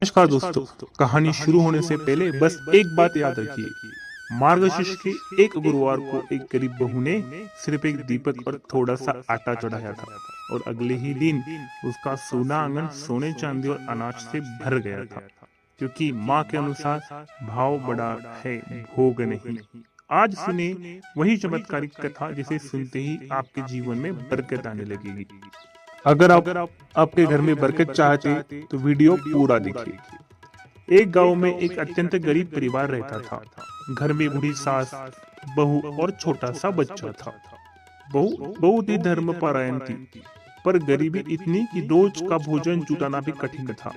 नमस्कार दोस्तों, कहानी शुरू होने से पहले बस एक बात याद रखिए। मार्गशीर्ष के एक गुरुवार को एक गरीब बहू ने सिर्फ एक दीपक और थोड़ा सा आटा चढ़ाया था और अगले ही दिन उसका सोना आंगन सोने चांदी और अनाज से भर गया था, क्योंकि माँ के अनुसार भाव बड़ा है, भोग नहीं। आज सुने वही चमत्कारिक कथा जिसे सुनते ही आपके जीवन में बरकत आने लगेगी। अगर आप आपके घर में बरकत चाहते तो वीडियो पूरा देखिए। एक गांव में एक अत्यंत गरीब परिवार रहता था। घर में बूढ़ी सास, बहू और छोटा सा बच्चा था। बहू बहुत ही धर्मपरायण थी, पर गरीबी इतनी कि रोज का भोजन जुटाना भी कठिन था।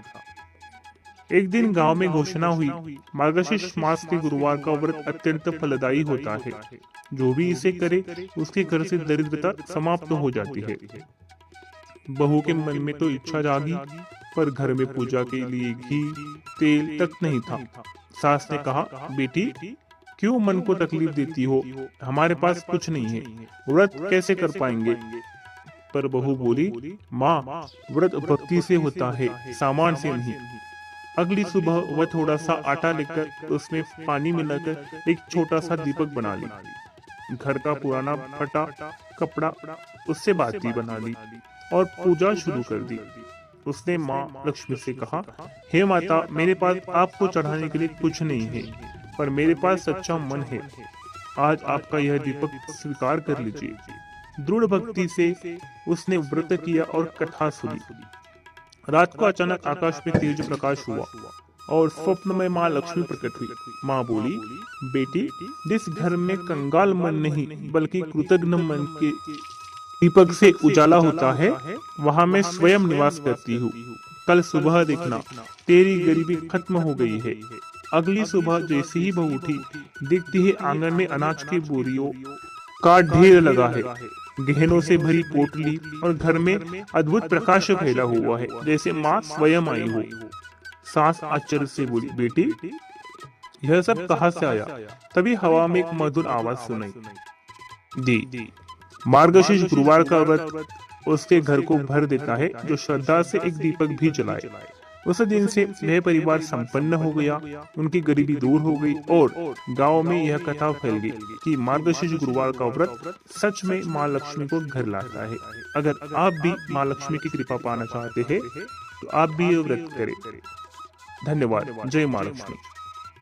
एक दिन गांव में घोषणा हुई, मार्गशीर्ष मास के गुरुवार का व्रत अत्यंत फलदायी होता है। जो भी इसे करे उसके घर से दरिद्रता समाप्त हो जाती है। बहू के मन में तो इच्छा जागी, पर घर में पूजा के लिए घी तेल तक नहीं था। सास ने कहा, बेटी क्यों मन को तकलीफ देती हो, हमारे पास कुछ नहीं है, व्रत कैसे कर पाएंगे। पर बहू बोली, माँ व्रत भक्ति से होता है, सामान से नहीं। अगली सुबह वह थोड़ा सा आटा लेकर उसमें पानी मिलाकर एक छोटा सा दीपक बना ली। घर का पुराना फटा कपड़ा उससे बाती बना ली और पूजा शुरू कर दी। उसने माँ लक्ष्मी से कहा, हे माता, मेरे पास आपको चढ़ाने के लिए कुछ नहीं है, पर मेरे पास सच्चा मन है। आज आपका यह दीपक स्वीकार कर लीजिए। दृढ़ भक्ति से उसने व्रत किया और कथा सुनी। रात को अचानक आकाश में तेज प्रकाश हुआ और स्वप्न में माँ लक्ष्मी प्रकट हुई। माँ बोली, बेटी, जिस घर में कंगाल मन नहीं बल्कि कृतज्ञ मन के दीपक से उजाला होता है, वहाँ मैं स्वयं निवास करती हूँ। कल सुबह देखना, तेरी गरीबी खत्म हो गई है। अगली सुबह जैसे ही बहू उठी, देखती है आंगन में अनाज की बोरियों का ढेर लगा है, गहनों से भरी पोटली, और घर में अद्भुत प्रकाश फैला हुआ है, जैसे माँ स्वयं आई हो। सास आश्चर्य से बोली, बेटी यह सब कहाँ से आया। तभी हवा में एक मधुर आवाज सुनाई दी। मार्गशीर्ष गुरुवार का व्रत उसके घर को भर देता है, जो श्रद्धा से एक दीपक भी जलाए। उस दिन से वह परिवार संपन्न हो गया, उनकी गरीबी दूर हो गई और गांव में यह कथा फैल गई कि मार्गशीर्ष गुरुवार का व्रत सच में माँ लक्ष्मी को घर लाता है। अगर आप भी माँ लक्ष्मी की कृपा पाना चाहते हैं तो आप भी ये व्रत करें। धन्यवाद। जय माँ लक्ष्मी।